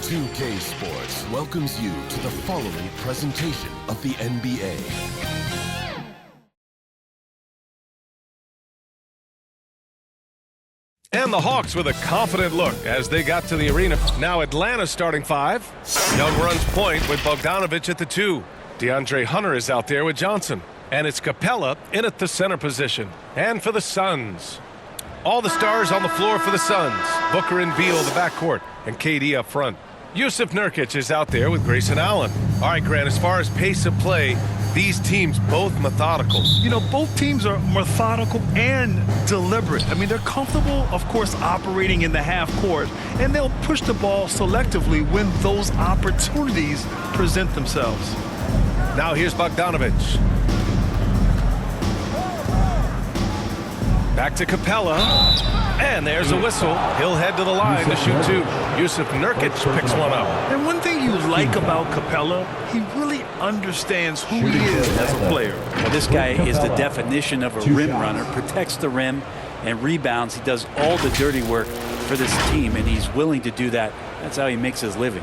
2K Sports welcomes you to the following presentation of the NBA. And the Hawks with a confident look as they got to the arena. Now Atlanta's starting five. Young runs point with Bogdanovich at the 2. DeAndre Hunter is out there with Johnson. And it's Capella in at the center position. And for the Suns, all the stars on the floor for the Suns. Booker and Beal the backcourt, and KD up front. Yusuf Nurkic is out there with Grayson Allen. All right, Grant, as far as pace of play, these teams both methodical. You know, both teams are methodical and deliberate. I mean, they're comfortable, of course, operating in the half court, and they'll push the ball selectively when those opportunities present themselves. Now here's Bogdanovich. Back to Capella. And there's a whistle. He'll head to the line to shoot two. Yusuf Nurkic picks one up. And one thing you like about Capella, he really understands who he is as a player. Well, this guy is the definition of a rim runner, protects the rim and rebounds. He does all the dirty work for this team, and he's willing to do that. That's how he makes his living.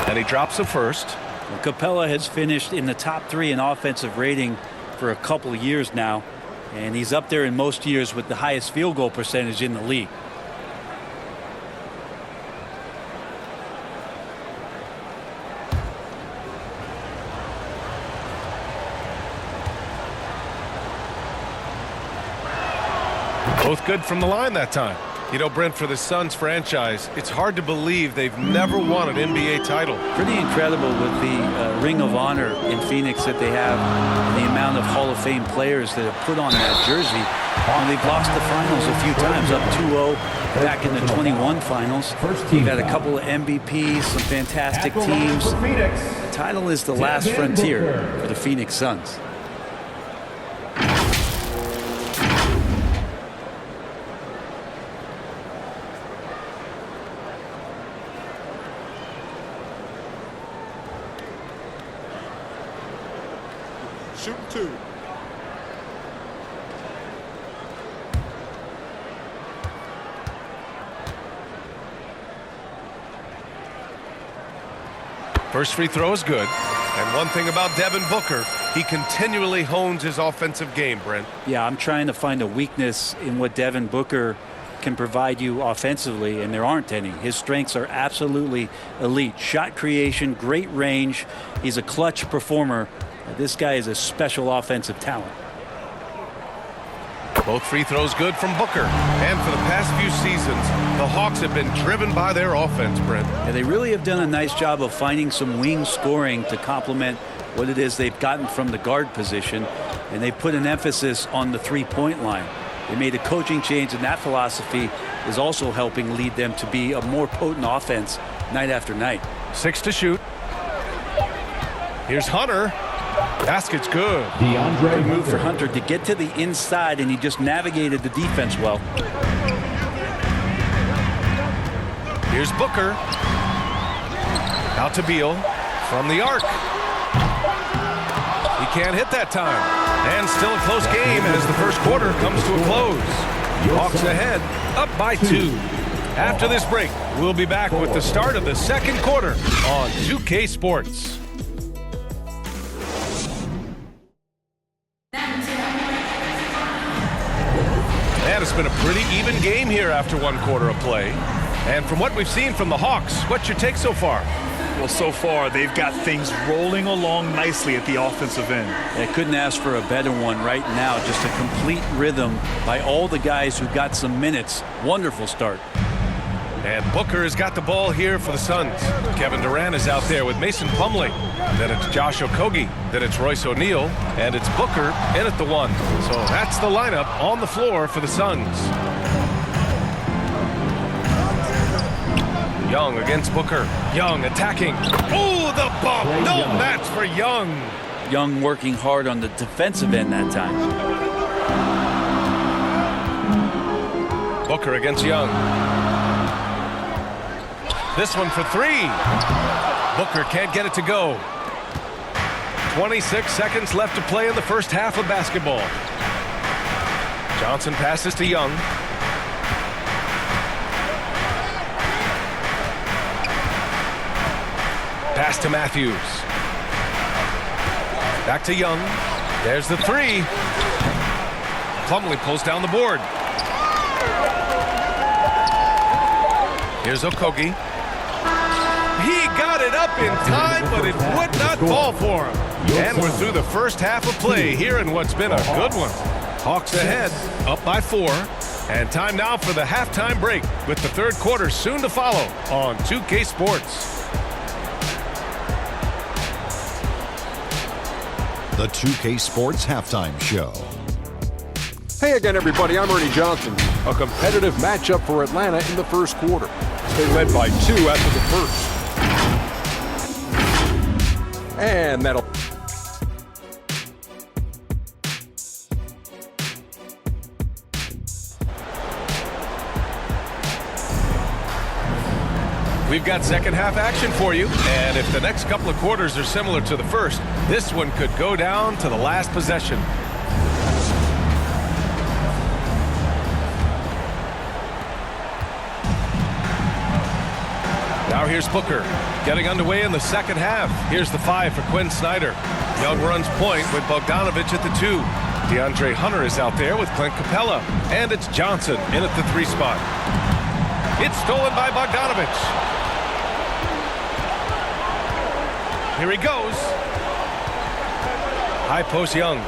And he drops the first. Well, Capella has finished in the top 3 in offensive rating for a couple of years now, and he's up there in most years with the highest field goal percentage in the league. Both good from the line that time. You know, Brent, for the Suns franchise, it's hard to believe they've never won an NBA title. Pretty incredible with the Ring of Honor in Phoenix that they have, and the amount of Hall of Fame players that have put on that jersey. And they've lost the finals a few times, up 2-0 back in the 21 finals. They've had a couple of MVPs, some fantastic teams. The title is the last frontier for the Phoenix Suns. Shooting 2. First free throw is good. And one thing about Devin Booker, he continually hones his offensive game, Brent. Yeah, I'm trying to find a weakness in what Devin Booker can provide you offensively, and there aren't any. His strengths are absolutely elite. Shot creation, great range. He's a clutch performer. This guy is a special offensive talent. Both free throws good from Booker. And for the past few seasons, the Hawks have been driven by their offense, Brent. Yeah, they really have done a nice job of finding some wing scoring to complement what it is they've gotten from the guard position, and they put an emphasis on the three-point line. They made a coaching change, and that philosophy is also helping lead them to be a more potent offense night after night. 6 to shoot. Here's Hunter. Basket's good. Good move for Hunter to get to the inside, and he just navigated the defense well. Here's Booker. Out to Beal from the arc. He can't hit that time. And still a close game as the first quarter comes to a close. Hawks ahead, up by 2. After this break, we'll be back with the start of the second quarter on 2K Sports. And it's been a pretty even game here after one quarter of play. And from what we've seen from the Hawks, what's your take so far? Well, so far, they've got things rolling along nicely at the offensive end. They couldn't ask for a better one right now. Just a complete rhythm by all the guys who got some minutes. Wonderful start. And Booker has got the ball here for the Suns. Kevin Durant is out there with Mason Plumlee. Then it's Josh Okogie. Then it's Royce O'Neal. And it's Booker in at the 1. So that's the lineup on the floor for the Suns. Young against Booker. Young attacking. Oh, the bump. No match for Young. Young working hard on the defensive end that time. Booker against Young. This one for three. Booker can't get it to go. 26 seconds left to play in the first half of basketball. Johnson passes to Young. Pass to Matthews. Back to Young. There's the three. Plumlee pulls down the board. Here's Okogie. He got it up in time, but it would not fall for him. And we're through the first half of play here in what's been a good one. Hawks ahead, up by 4. And time now for the halftime break, with the third quarter soon to follow on 2K Sports. The 2K Sports Halftime Show. Hey again, everybody. I'm Ernie Johnson. A competitive matchup for Atlanta in the first quarter. They led by 2 after the first. And that'll... We've got second half action for you, and if the next couple of quarters are similar to the first, this one could go down to the last possession. Now here's Booker, getting underway in the second half. Here's the 5 for Quinn Snyder. Young runs point with Bogdanovich at the 2. DeAndre Hunter is out there with Clint Capella, and it's Johnson in at the 3 spot. It's stolen by Bogdanovich. Here he goes. High post Young.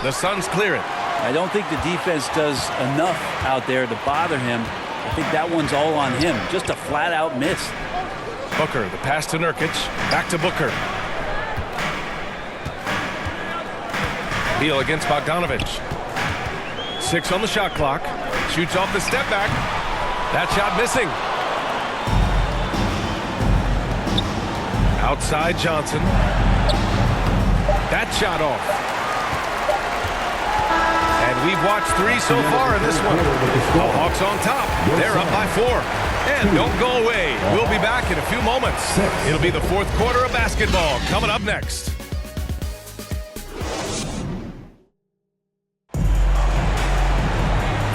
The Suns clear it. I don't think the defense does enough out there to bother him. I think that one's all on him. Just a flat-out miss. Booker, the pass to Nurkic. Back to Booker. Beal against Bogdanovich. 6 on the shot clock. Shoots off the step back. That shot missing. Outside Johnson. That shot off. And we've watched 3 so far in this one. The Hawks on top. They're up by 4. And don't go away. We'll be back in a few moments. It'll be the fourth quarter of basketball coming up next.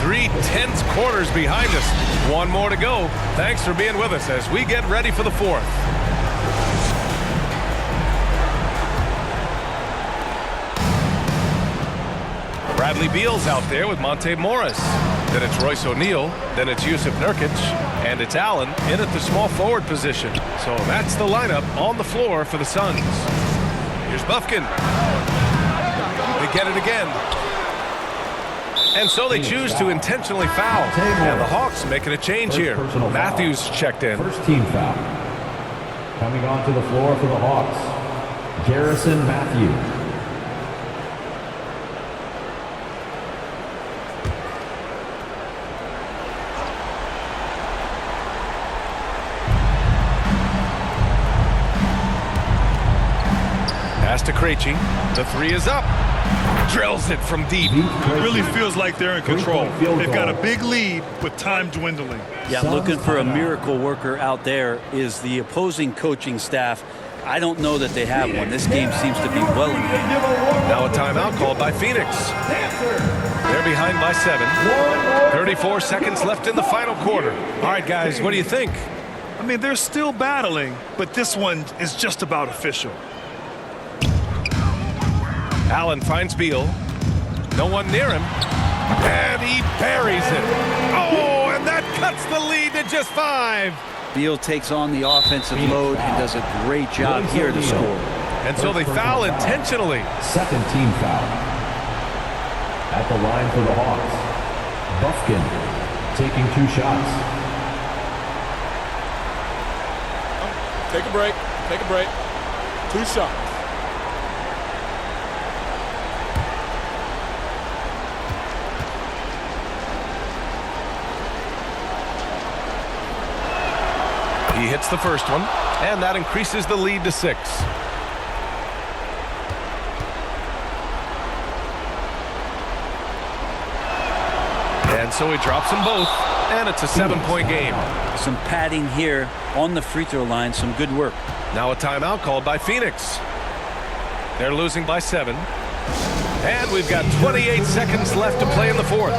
Three tense quarters behind us. One more to go. Thanks for being with us as we get ready for the fourth. Bradley Beal's out there with Monte Morris. Then it's Royce O'Neal. Then it's Yusuf Nurkic. And it's Allen in at the small forward position. So that's the lineup on the floor for the Suns. Here's Bufkin. They get it again. And so they choose to intentionally foul. And the Hawks making a change here. Matthews checked in. First team foul. Coming onto the floor for the Hawks, Garrison Matthews. Pass to Krejci. The 3 is up. Drills it from deep. It really feels like they're in control. They've got a big lead with time dwindling. Yeah, looking for a miracle worker out there is the opposing coaching staff. I don't know that they have one. This game seems to be well in hand. Now a timeout called by Phoenix. They're behind by 7. 34 seconds left in the final quarter. All right, guys, what do you think? I mean, they're still battling, but this one is just about official. Allen finds Beal. No one near him. And he buries it. Oh, and that cuts the lead to just 5. Beal takes on the offensive load and does a great job here to score. And so they foul intentionally. Second team foul. At the line for the Hawks, Bufkin taking 2 shots. Take a break. Take a break. 2 shots. He hits the first one, and that increases the lead to 6. And so he drops them both, and it's a 7-point game. Some padding here on the free throw line. Some good work. Now a timeout called by Phoenix. They're losing by 7. And we've got 28 seconds left to play in the fourth.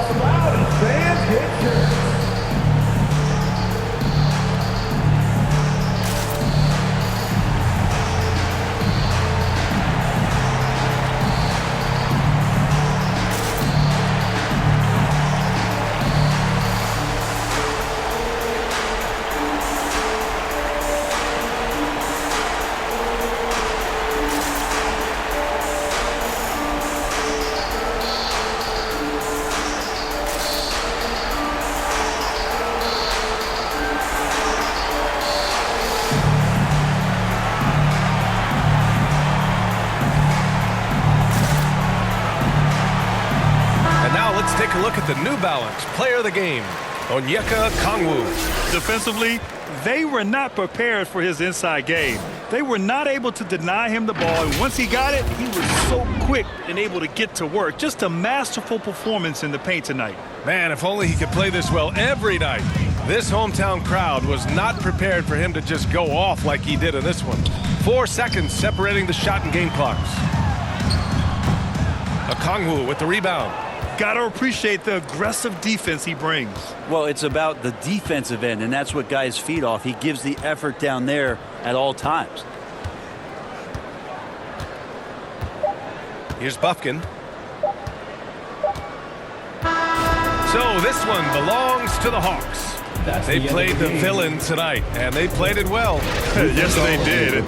Take a look at the New Balance player of the game, Onyeka Kongwu. Defensively, they were not prepared for his inside game. They were not able to deny him the ball, and once he got it, he was so quick and able to get to work. Just a masterful performance in the paint tonight. Man, if only he could play this well every night. This hometown crowd was not prepared for him to just go off like he did in this one. 4 seconds separating the shot and game clocks. Kongwu with the rebound. Got to appreciate the aggressive defense he brings. Well, it's about the defensive end, and that's what guys feed off. He gives the effort down there at all times. Here's Bufkin. So this one belongs to the Hawks. They played the villain tonight, and they played it well. Yes, they did.